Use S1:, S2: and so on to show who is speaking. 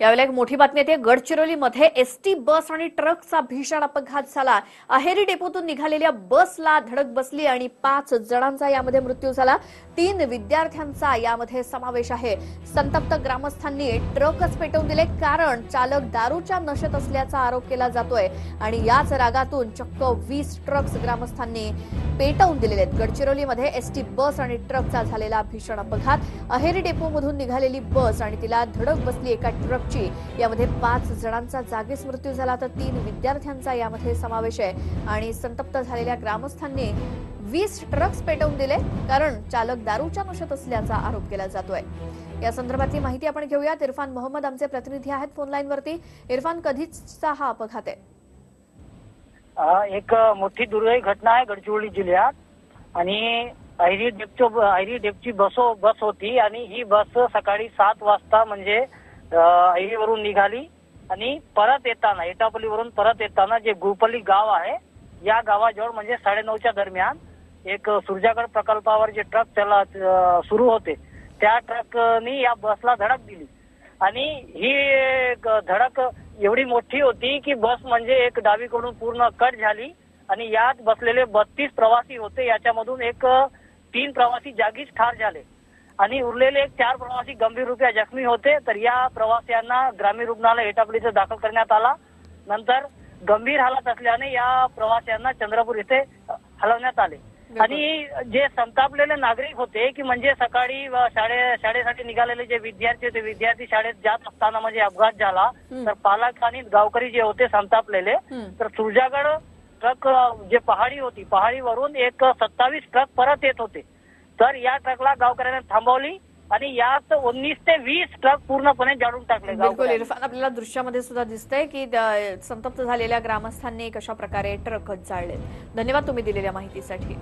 S1: यावेळेला एक मोठी बातमी येते। गडचिरोलीमध्ये एसटी बस आणि ट्रकचा भीषण अपघात झाला। अहेरी डेपोतून निघालेल्या बसला धडक बसली आणि 5 जणांचा यामध्ये मृत्यू झाला। 3 विद्यार्थ्यांचा यामध्ये समावेश आहे। संतप्त ग्रामस्थांनी ट्रकच पेटवून दिले, कारण चालक दारूच्या नशेत असल्याचा आरोप केला जातोय आणि याच रागातून चक्क 20 ट्रक्स ग्रामस्थांनी पेटवून दिलेले आहेत। गडचिरोलीमध्ये एसटी बस आणि ट्रकचा झालेला भीषण अपघात। अहेरी डेपोमधून निघालेली बस आणि तिला धडक बसली एका ट्रक यामध्ये 5 जणांचा जागीच मृत्यू झाला, तर 3 विद्यार्थ्यांचा यामध्ये समावेश आहे आणि संतप्त झालेल्या ग्रामस्थांनी 20 ट्रक्स पेटवून दिले, कारण चालक दारूच्या नशेत असल्याचा आरोप केला जातोय। या संदर्भातली माहिती आपण घेऊयात। इरफान मोहम्मद आमचे प्रतिनिधी आहेत फोन लाईन वरती। इरफान, कधीचा हा अपघात आहे?
S2: एक मोठी दुर्दैवी घटना आहे गडचिरोली जिल्ह्यात आणि अहेरी डेपची बस होती आणि ही बस सकाळी 7 वाजता म्हणजे अहेरीवरून निघाली आणि परत येताना एटापल्लीवरून परत येताना जे गुळपल्ली गाव आहे या गावाजवळ म्हणजे 9:30च्या दरम्यान एक सुरजागड प्रकल्पावर जे ट्रक सुरू होते त्या ट्रकनी या बसला धडक दिली आणि ही धडक एवढी मोठी होती की बस म्हणजे एक डावीकडून पूर्ण कट झाली आणि यात बसलेले 32 प्रवासी होते। याच्यामधून 3 प्रवासी जागीच ठार झाले आणि उरलेले 4 प्रवासी गंभीर रूपे जखमी होते। तर या प्रवाशांना ग्रामीण रुग्णालय एटापल्लीत दाखल करण्यात आला। नंतर गंभीर हालत असल्याने या प्रवाशांना चंद्रपूर येथे हलवण्यात आले आणि जे संतापलेले नागरिक होते की म्हणजे सकाळी शाळेसाठी निघालेले जे विद्यार्थी होते, विद्यार्थी शाळेत जात असताना म्हणजे अपघात झाला, तर पालक आणि गावकरी जे होते संतापलेले, तर सुरजागड ट्रक जे पहाडी होती, पहाडीवरून 27 ट्रक परत येत होते, तर या ट्रकला गावकऱ्यांनी थांबवली आणि यात 19 ते 20 ट्रक पूर्णपणे जाळून टाकले।
S1: बिलकुल इरफान, आपल्याला दृश्यामध्ये सुद्धा दिसतंय की संतप्त झालेल्या ग्रामस्थांनी कशा प्रकारे ट्रकच जाळले। धन्यवाद तुम्ही दिलेल्या माहितीसाठी।